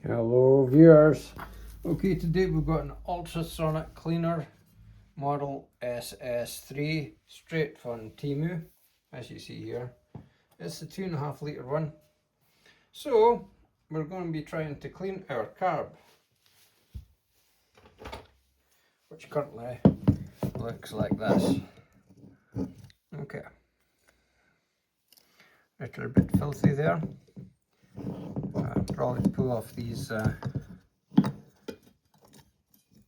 Hello viewers. Okay, today we've got an ultrasonic cleaner model SS3 straight from Temu, as you see here. It's the 2.5 litre one. So we're going to be trying to clean our carb, which currently looks like this. Okay, it's a bit filthy there. Probably pull off these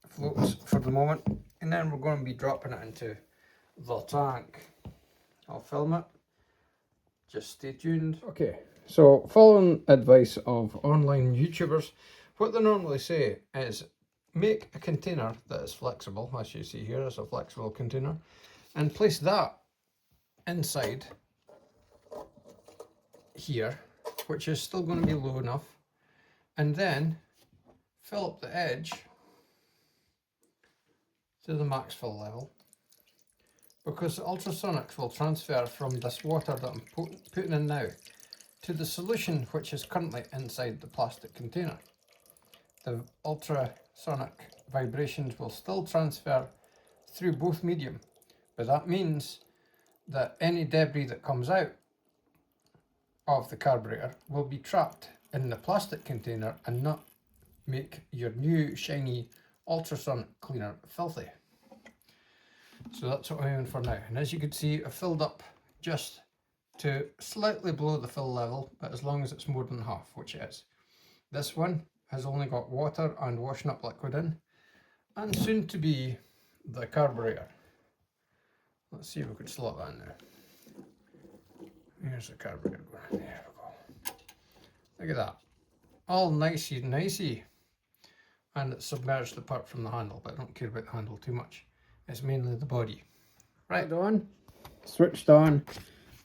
floats for the moment, and then we're going to be dropping it into the tank. I'll film it, just stay tuned. Okay, so following advice of online YouTubers, what they normally say is make a container that is flexible, as you see here is a flexible container, and place that inside here, which is still going to be low enough, and then fill up the edge to the max fill level, because the ultrasonics will transfer from this water that I'm putting in now to the solution which is currently inside the plastic container. The ultrasonic vibrations will still transfer through both medium, but that means that any debris that comes out of the carburetor will be trapped in the plastic container and not make your new shiny ultrasonic cleaner filthy. So that's what I'm aiming for now, and as you can see, I filled up just to slightly below the fill level, but as long as it's more than half, which it is. This one has only got water and washing up liquid in, and soon to be the carburetor. Let's see if we can slot that in there. Here's the carburetor. There we go. Look at that. All nicey. And it's submerged apart from the handle, but I don't care about the handle too much. It's mainly the body. Right, on. Switched on.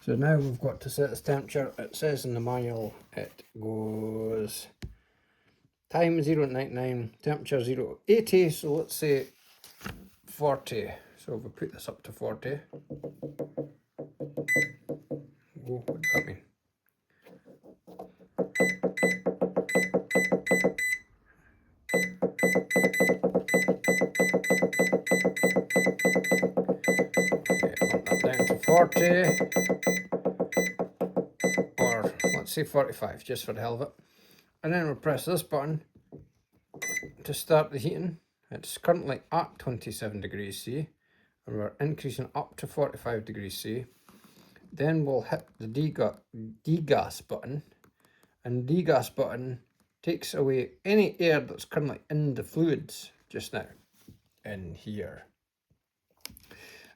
So now we've got to set its temperature. It says in the manual it goes time 0 to 99, temperature 0 to 80, so let's say 40. So if we put this up to 40. Whoa, what does that mean? Down to 40, or let's say 45, just for the hell of it. And then we'll press this button to start the heating. It's currently at 27 degrees C, and we're increasing up to 45 degrees C. Then we'll hit the degas button, and the degas button takes away any air that's currently in the fluids just now, in here.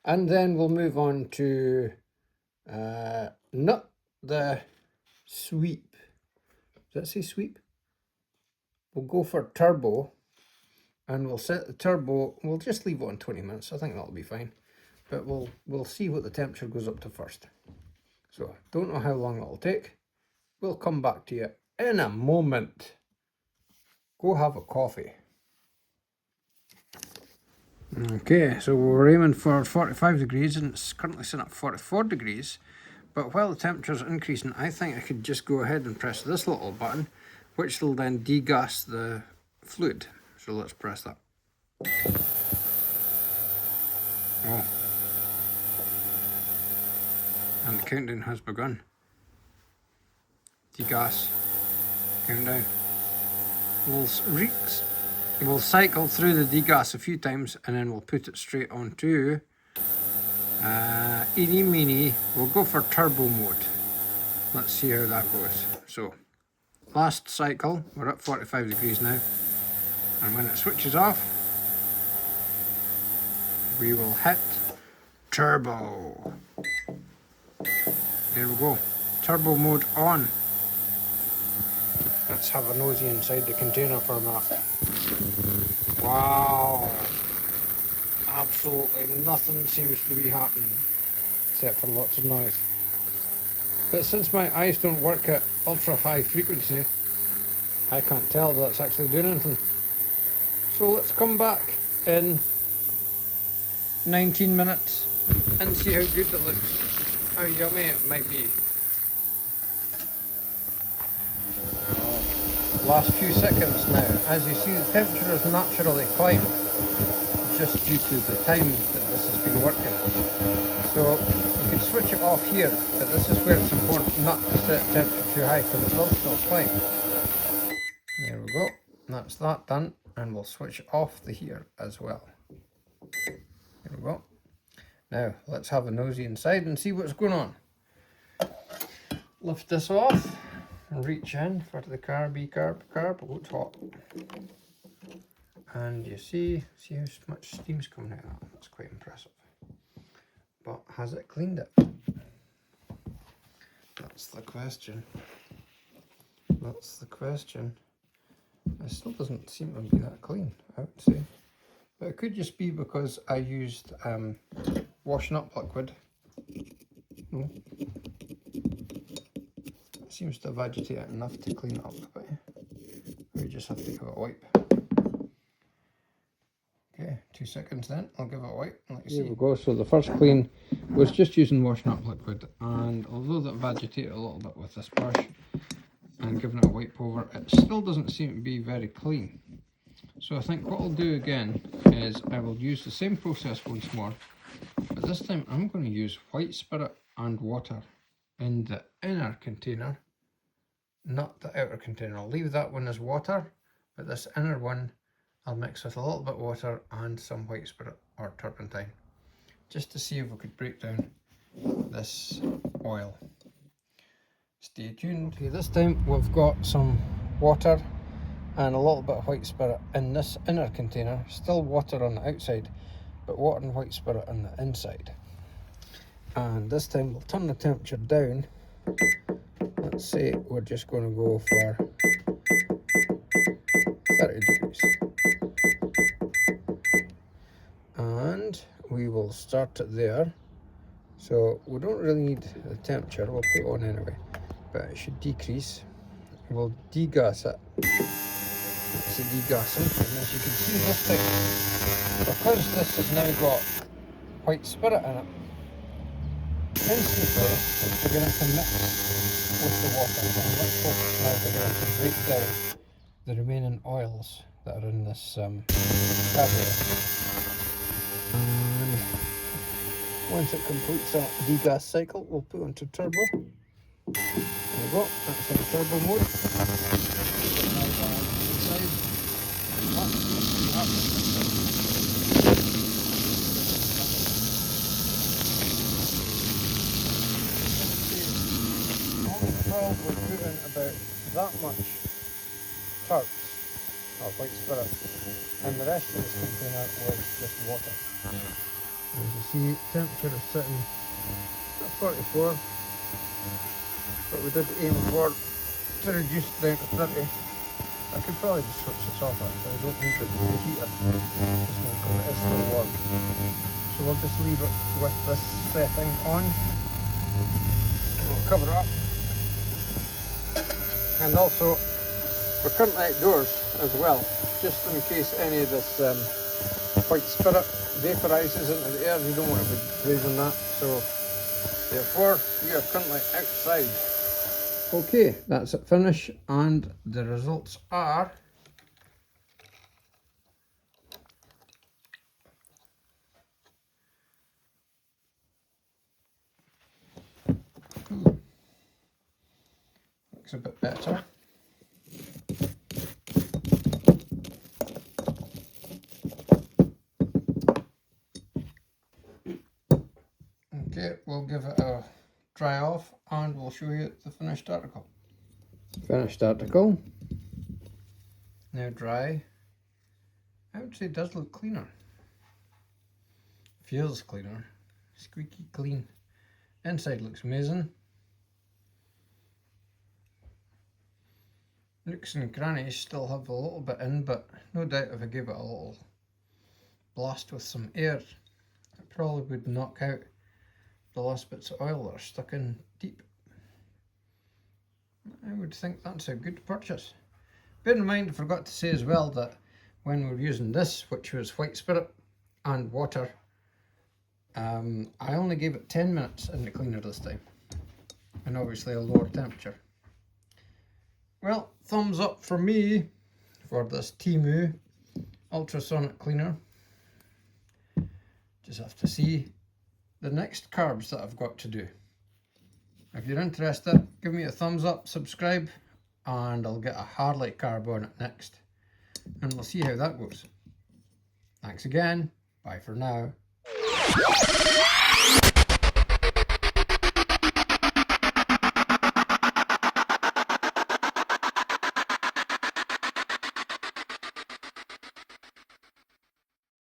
And then we'll move on to not the sweep. Does that say sweep? We'll go for turbo, and we'll set the turbo. We'll just leave it on 20 minutes. I think that'll be fine. But we'll see what the temperature goes up to first. So don't know how long it'll take. We'll come back to you in a moment. Go have a coffee. Okay, so we're aiming for 45 degrees and it's currently sitting at 44 degrees. But while the temperature's increasing, I think I could just go ahead and press this little button, which will then degas the fluid. So let's press that. Oh. And the countdown has begun. Degas. Countdown. We'll cycle through the degas a few times and then we'll put it straight onto eeny meeny. We'll go for turbo mode. Let's see how that goes. So last cycle, we're at 45 degrees now, and when it switches off we will hit turbo. There we go, turbo mode on. Let's have a nosy inside the container for a minute. Wow, absolutely nothing seems to be happening except for lots of noise. But since my eyes don't work at ultra high frequency, I can't tell that it's actually doing anything. So let's come back in 19 minutes and see how good it looks, how yummy it might be. last few seconds now. As you see, the temperature has naturally climbed just due to the time that this has been working. So you can switch it off here, but this is where it's important not to set the temperature too high because it will still climb. There we go, that's that done, and we'll switch off the heater as well. There we go. Now let's have a nosy inside and see what's going on. Lift this off and reach in for the carb. Oh, it's hot. And you see how much steam's coming out of that. That's quite impressive. But has it cleaned it? That's the question. That's the question. It still doesn't seem to be that clean, I would say. But it could just be because I used washing up liquid. No. It seems to have agitated enough to clean it up, but we just have to give it a wipe. Okay, 2 seconds then, I'll give it a wipe and let you see. There we go, so the first clean was just using washing up liquid, and although that I've agitated a little bit with this brush and giving it a wipe over, it still doesn't seem to be very clean. So I think what I'll do again is I will use the same process once more, but this time I'm going to use white spirit and water in the inner container, not the outer container. I'll leave that one as water, but this inner one I'll mix with a little bit of water and some white spirit or turpentine, just to see if we could break down this oil. Stay tuned. Okay, this time we've got some water and a little bit of white spirit in this inner container. Still water on the outside, but water and white spirit on the inside. And this time we'll turn the temperature down. Let's say we're just going to go for 30 degrees. And we will start it there. So we don't really need the temperature, we'll put it on anyway, but it should decrease. We'll degas it. It's a degassing, and as you can see this thing, because this has now got white spirit in it, instantly it's beginning to mix with the water, and let's hope it's now beginning to break down the remaining oils that are in this carburetor. And once it completes that degas cycle, we'll put onto turbo. There we go, that's in turbo mode. We're putting about that much turp or white spirit, and the rest of this container was just water. As you see, temperature is sitting at 44, but we did aim for to reduce it down to 30. I could probably just switch this off actually, I don't need the heater just now because it is still warm. So we'll just leave it with this setting on, and we'll cover it up. And also, we're currently outdoors as well, just in case any of this white spirit vaporizes into the air. We don't want to be breathing that, so therefore we are currently outside. Okay, that's it finished, and the results are looks a bit better. Okay, we'll give it a dry off and we'll show you the finished article. Finished article. Now dry. I would say it does look cleaner. Feels cleaner. Squeaky clean. Inside looks amazing. Nooks and crannies still have a little bit in, but no doubt if I gave it a little blast with some air, it probably would knock out the last bits of oil that are stuck in deep. I would think that's a good purchase. Bear in mind, I forgot to say as well that when we're using this, which was white spirit and water, I only gave it 10 minutes in the cleaner this time, and obviously a lower temperature. Well, thumbs up for me for this Temu ultrasonic cleaner. Just have to see the next carbs that I've got to do. If you're interested, give me a thumbs up, subscribe, and I'll get a Harley carb on it next. And we'll see how that goes. Thanks again. Bye for now.